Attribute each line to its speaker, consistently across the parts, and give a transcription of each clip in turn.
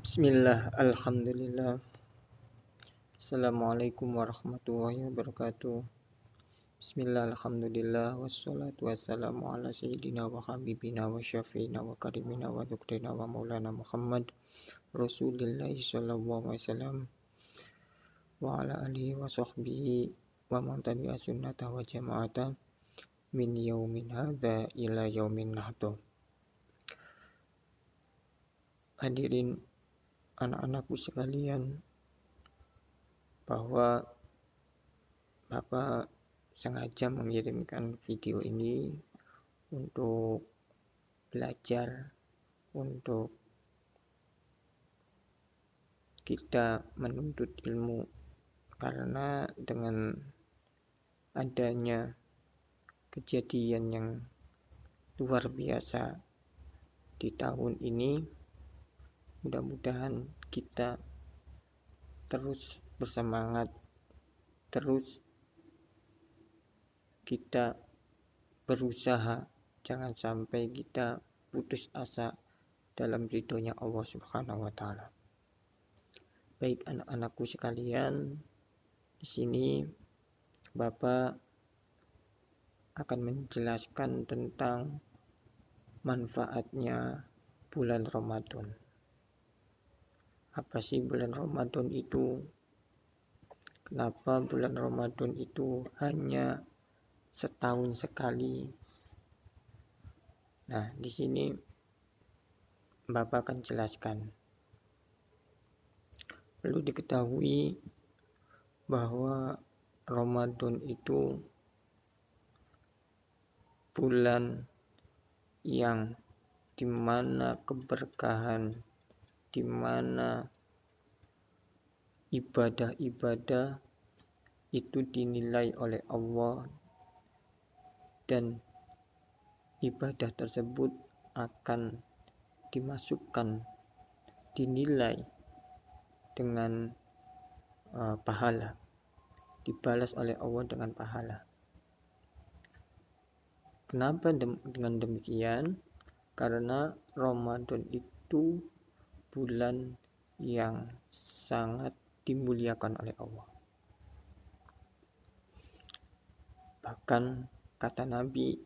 Speaker 1: Bismillah, alhamdulillah. Assalamualaikum warahmatullahi wabarakatuh. Bismillah, alhamdulillah. Wassalatu wassalamu ala sayyidina wa habibina wa syafi'ina wa karimina wa dhukrina wa maulana Muhammad Rasulillahi sallallahu alaihi wasallam wa ala alihi wa sahbihi wa man tabi'a sunnata wa jama'ata min yaumin hadza ila yaumin nahdo. Hadirin anak-anakku sekalian, bahwa Bapak sengaja mengirimkan video ini untuk belajar, untuk kita menuntut ilmu, karena dengan adanya kejadian yang luar biasa di tahun ini, mudah-mudahan kita terus bersemangat, terus kita berusaha, jangan sampai kita putus asa dalam ridhonya Allah Subhanahu wa taala. Baik anak-anakku sekalian, di sini Bapak akan menjelaskan tentang manfaatnya bulan Ramadan. Apa sih bulan Ramadan itu? Kenapa bulan Ramadan itu hanya setahun sekali? Nah, di sini Bapak akan jelaskan. Perlu diketahui bahwa Ramadan itu bulan yang dimana keberkahan, dimana ibadah-ibadah itu dinilai oleh Allah, dan ibadah tersebut akan dimasukkan, dinilai dengan pahala, dibalas oleh Allah dengan pahala. Kenapa dengan demikian? Karena Ramadan itu bulan yang sangat dimuliakan oleh Allah. Bahkan kata Nabi,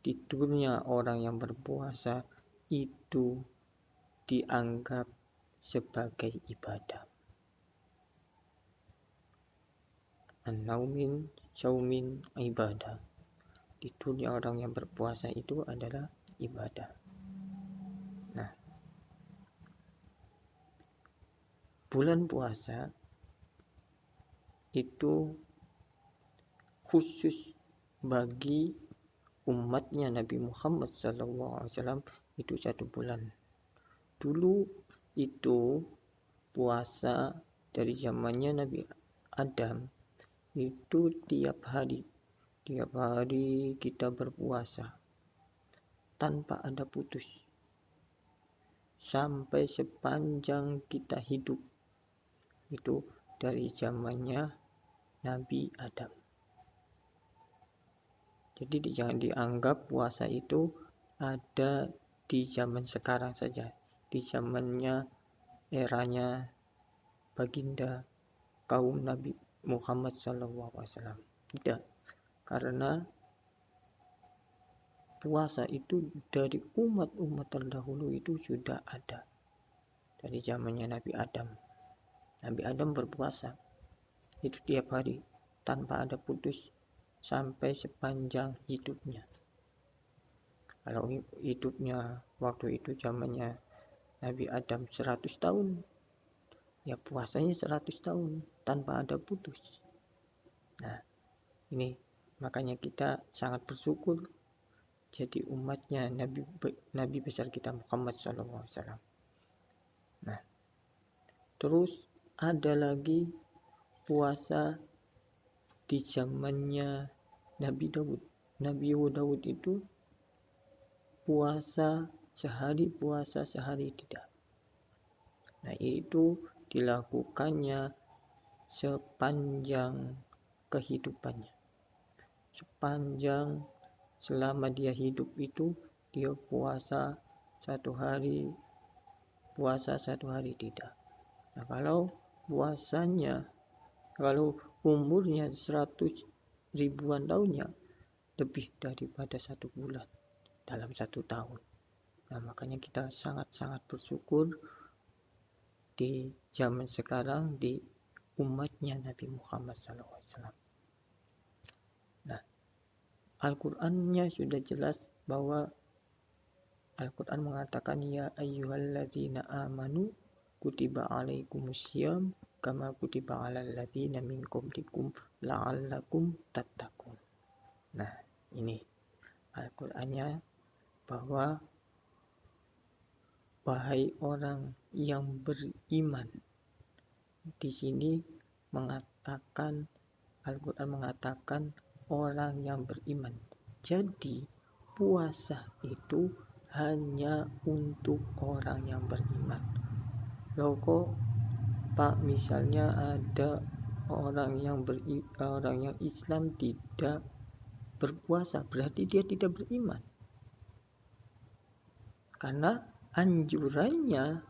Speaker 1: tidurnya orang yang berpuasa itu dianggap sebagai ibadah. An-naumin syaumin ibadah. Tidurnya orang yang berpuasa itu adalah ibadah. Nah, bulan puasa itu khusus bagi umatnya Nabi Muhammad SAW, itu satu bulan. Dulu itu puasa dari zamannya Nabi Adam itu tiap hari kita berpuasa tanpa ada putus sampai sepanjang kita hidup. Itu dari zamannya Nabi Adam. Jadi jangan dianggap puasa itu ada di zaman sekarang saja, di zamannya eranya baginda kaum Nabi Muhammad SAW. Tidak, karena puasa itu dari umat-umat terdahulu itu sudah ada dari zamannya Nabi Adam. Nabi Adam berpuasa itu tiap hari tanpa ada putus sampai sepanjang hidupnya. Kalau hidupnya waktu itu zamannya Nabi Adam 100 tahun, ya puasanya 100 tahun tanpa ada putus. Nah, ini makanya kita sangat bersyukur jadi umatnya Nabi besar kita Muhammad SAW. Nah, terus ada lagi puasa di zamannya Nabi Daud. Nabi Daud itu puasa sehari tidak. Nah, itu dilakukannya sepanjang kehidupannya. Sepanjang selama dia hidup itu dia puasa 1 hari puasa 1 hari tidak. Nah, kalau puasanya, kalau umurnya 100 ribuan tahunnya, lebih daripada 1 bulan dalam 1 tahun. Nah, makanya kita sangat-sangat bersyukur di zaman sekarang, di umatnya Nabi Muhammad SAW. Nah, Al-Qur'annya sudah jelas bahwa Al-Quran mengatakan, ya ayyuhalladzina amanu kutiba alaikumusiyam kama kutiba alal ladzina min qablikum la'allakum tattaqun. Nah, ini Al-Qur'annya bahwa wahai orang yang beriman. Di sini mengatakan, Al-Quran mengatakan orang yang beriman. Jadi puasa itu hanya untuk orang yang beriman. Loh kok Pak, misalnya ada orang yang Islam tidak berpuasa, berarti dia tidak beriman. Karena anjurannya,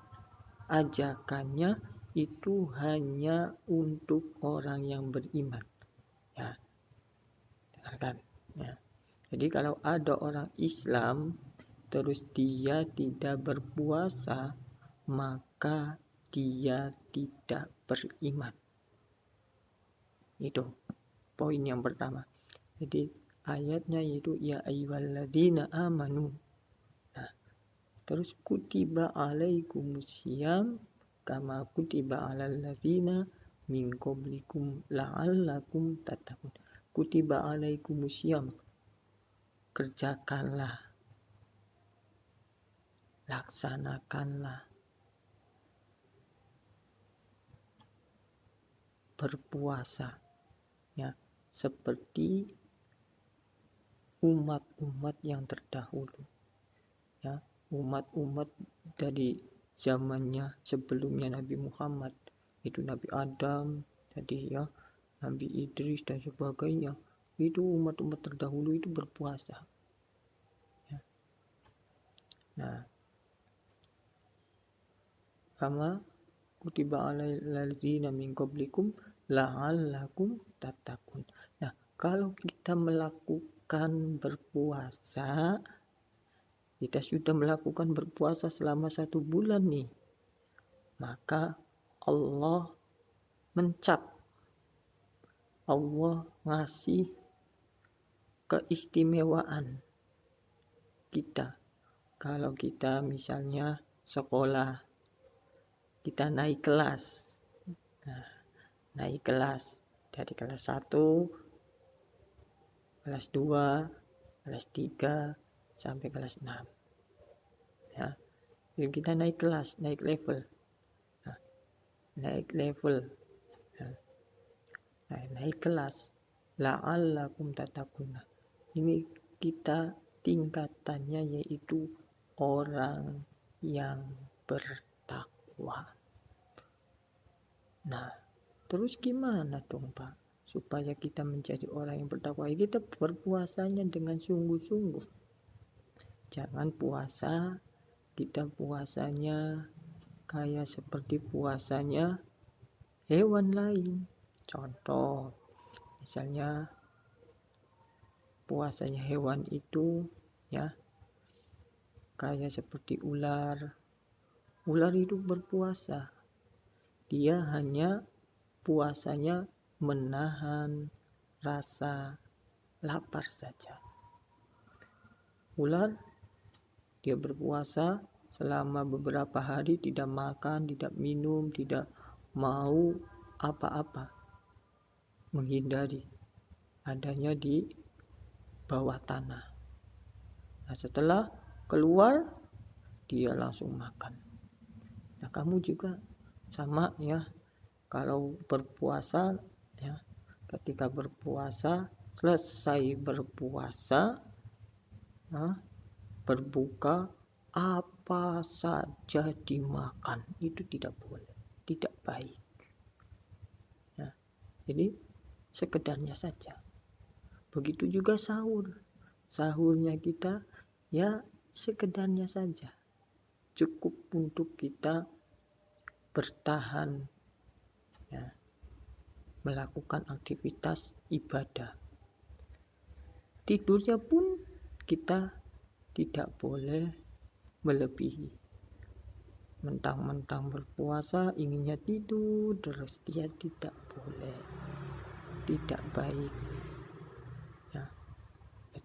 Speaker 1: ajakannya itu hanya untuk orang yang beriman. Ya, dengarkan. Ya. Jadi kalau ada orang Islam terus dia tidak berpuasa, maka dia tidak beriman. Itu poin yang pertama. Jadi ayatnya yaitu ya ayyuhalladzina amanu. Nah, terus kutiba alaikumusiyam kama kutiba alal ladzina min qablikum la'allakum tattaqun. Kutiba alaikumusiyam, kerjakanlah, laksanakanlah, berpuasa, ya, seperti umat-umat yang terdahulu, ya, umat-umat dari zamannya sebelumnya Nabi Muhammad, itu Nabi Adam tadi, ya, Nabi Idris dan sebagainya. Itu umat-umat terdahulu itu berpuasa, ya. Nah, kama kutiba alal ladzina min qablikum la'allakum tattaqun. Nah, kalau kita melakukan berpuasa, kita sudah melakukan berpuasa selama 1 bulan nih, maka Allah mencap, Allah ngasih keistimewaan kita. Kalau kita misalnya sekolah, kita naik kelas. Nah, naik kelas dari kelas 1, kelas 2, kelas 3 sampai kelas 6. Ya. Jadi kita naik kelas, naik level. Nah, naik level. Nah, naik kelas. La'allakum tattaqun. Ini kita tingkatannya yaitu orang yang bertakwa. Nah, terus gimana dong Pak supaya kita menjadi orang yang bertakwa? Kita berpuasanya dengan sungguh-sungguh. Jangan puasa kita puasanya kayak seperti puasanya hewan lain. Contoh, misalnya puasanya hewan itu, ya, kayak seperti ular. Ular itu berpuasa. Dia hanya puasanya menahan rasa lapar saja. Ular dia berpuasa selama beberapa hari, tidak makan, tidak minum, tidak mau apa-apa, menghindari adanya di bawah tanah. Nah, setelah keluar dia langsung makan. Nah, kamu juga sama, ya. Kalau berpuasa, ya, ketika berpuasa, selesai berpuasa, nah, berbuka, apa saja dimakan, itu tidak boleh, tidak baik. Ya, jadi sekedarnya saja. Begitu juga sahur. Sahurnya kita, ya, sekedarnya saja. cukup untuk kita bertahan, ya, melakukan aktivitas ibadah. Tidurnya pun kita tidak boleh melebihi. Mentang-mentang berpuasa inginnya tidur terus, dia tidak boleh, tidak baik, ya.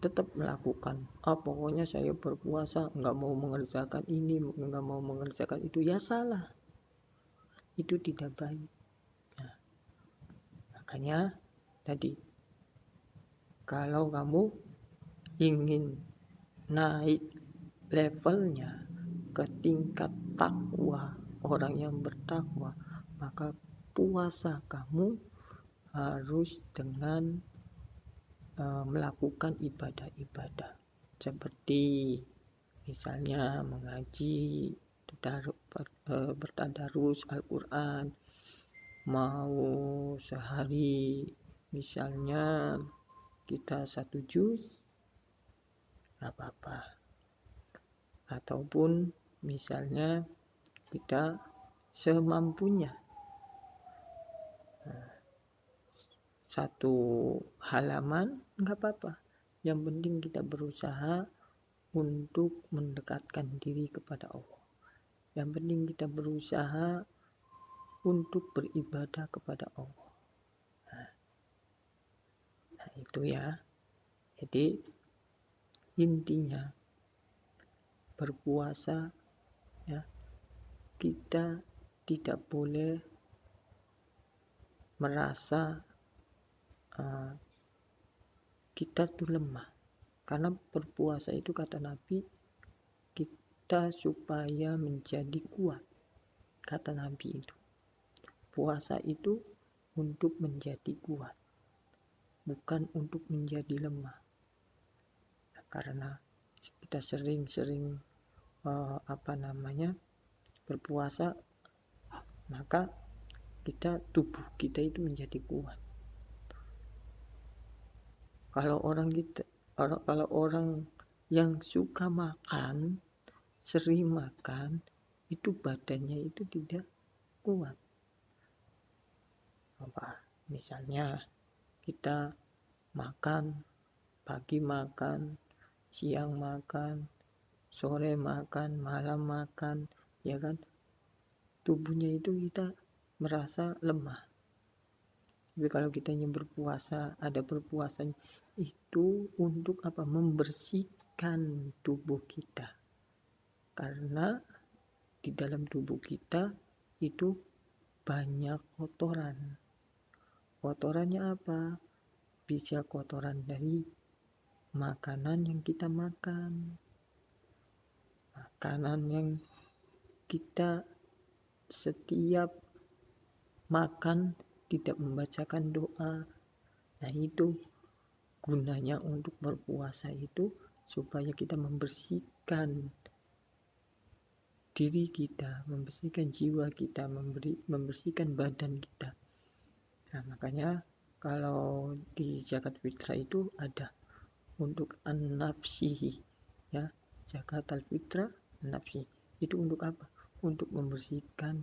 Speaker 1: Tetap melakukan, pokoknya saya berpuasa nggak mau mengerjakan ini, nggak mau mengerjakan itu, ya salah, itu tidak baik. Nah, makanya tadi, kalau kamu ingin naik levelnya ke tingkat takwa, orang yang bertakwa, maka puasa kamu harus dengan melakukan ibadah-ibadah seperti misalnya mengaji, bertadarus Al-Quran, mau sehari misalnya kita 1 juz, gak apa-apa. Ataupun misalnya kita semampunya 1 halaman, nggak apa-apa. Yang penting kita berusaha untuk mendekatkan diri kepada Allah. Yang penting kita berusaha untuk beribadah kepada Allah. Nah itu ya. Jadi intinya berpuasa, ya, kita tidak boleh merasa kita tuh lemah, karena berpuasa itu kata Nabi, kita supaya menjadi kuat. Kata Nabi itu, puasa itu untuk menjadi kuat, bukan untuk menjadi lemah. Nah, karena kita sering-sering berpuasa, maka tubuh kita itu menjadi kuat. Kalau orang yang suka makan, sering makan, itu badannya itu tidak kuat. Misalnya kita makan, pagi makan, siang makan, sore makan, malam makan, ya kan? Tubuhnya itu kita merasa lemah. Tapi kalau kita ingin berpuasa, ada berpuasanya itu untuk apa? Membersihkan tubuh kita. Karena di dalam tubuh kita itu banyak kotoran. Kotorannya apa? Bisa kotoran dari makanan yang kita makan, makanan yang kita setiap makan tidak membacakan doa. Nah itu gunanya untuk berpuasa itu, supaya kita membersihkan diri kita, membersihkan jiwa kita, membersihkan badan kita. Nah makanya kalau di zakat fitrah itu ada untuk an-nafsihi, ya, zakat al-fitrah nafsi. Itu untuk apa? Untuk membersihkan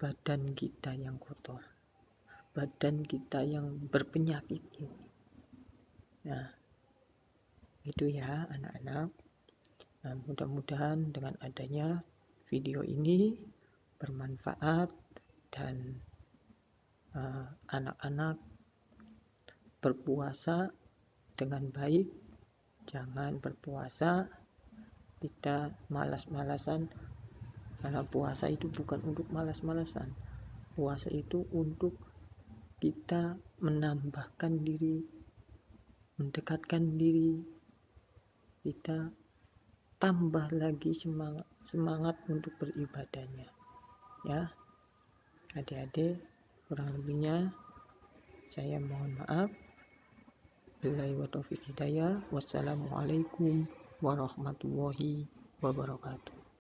Speaker 1: badan kita yang kotor, badan kita yang berpenyakit ini. Nah itu ya anak-anak. Nah, mudah-mudahan dengan adanya video ini bermanfaat dan anak-anak berpuasa dengan baik. Jangan berpuasa kita malas-malasan, karena puasa itu bukan untuk malas-malasan. Puasa itu untuk kita menambahkan diri, mendekatkan diri, kita tambah lagi semangat untuk beribadahnya, ya adik-adik. Kurang lebihnya saya mohon maaf. Billahi wa taufiq hidayah. Wassalamualaikum warahmatullahi wabarakatuh.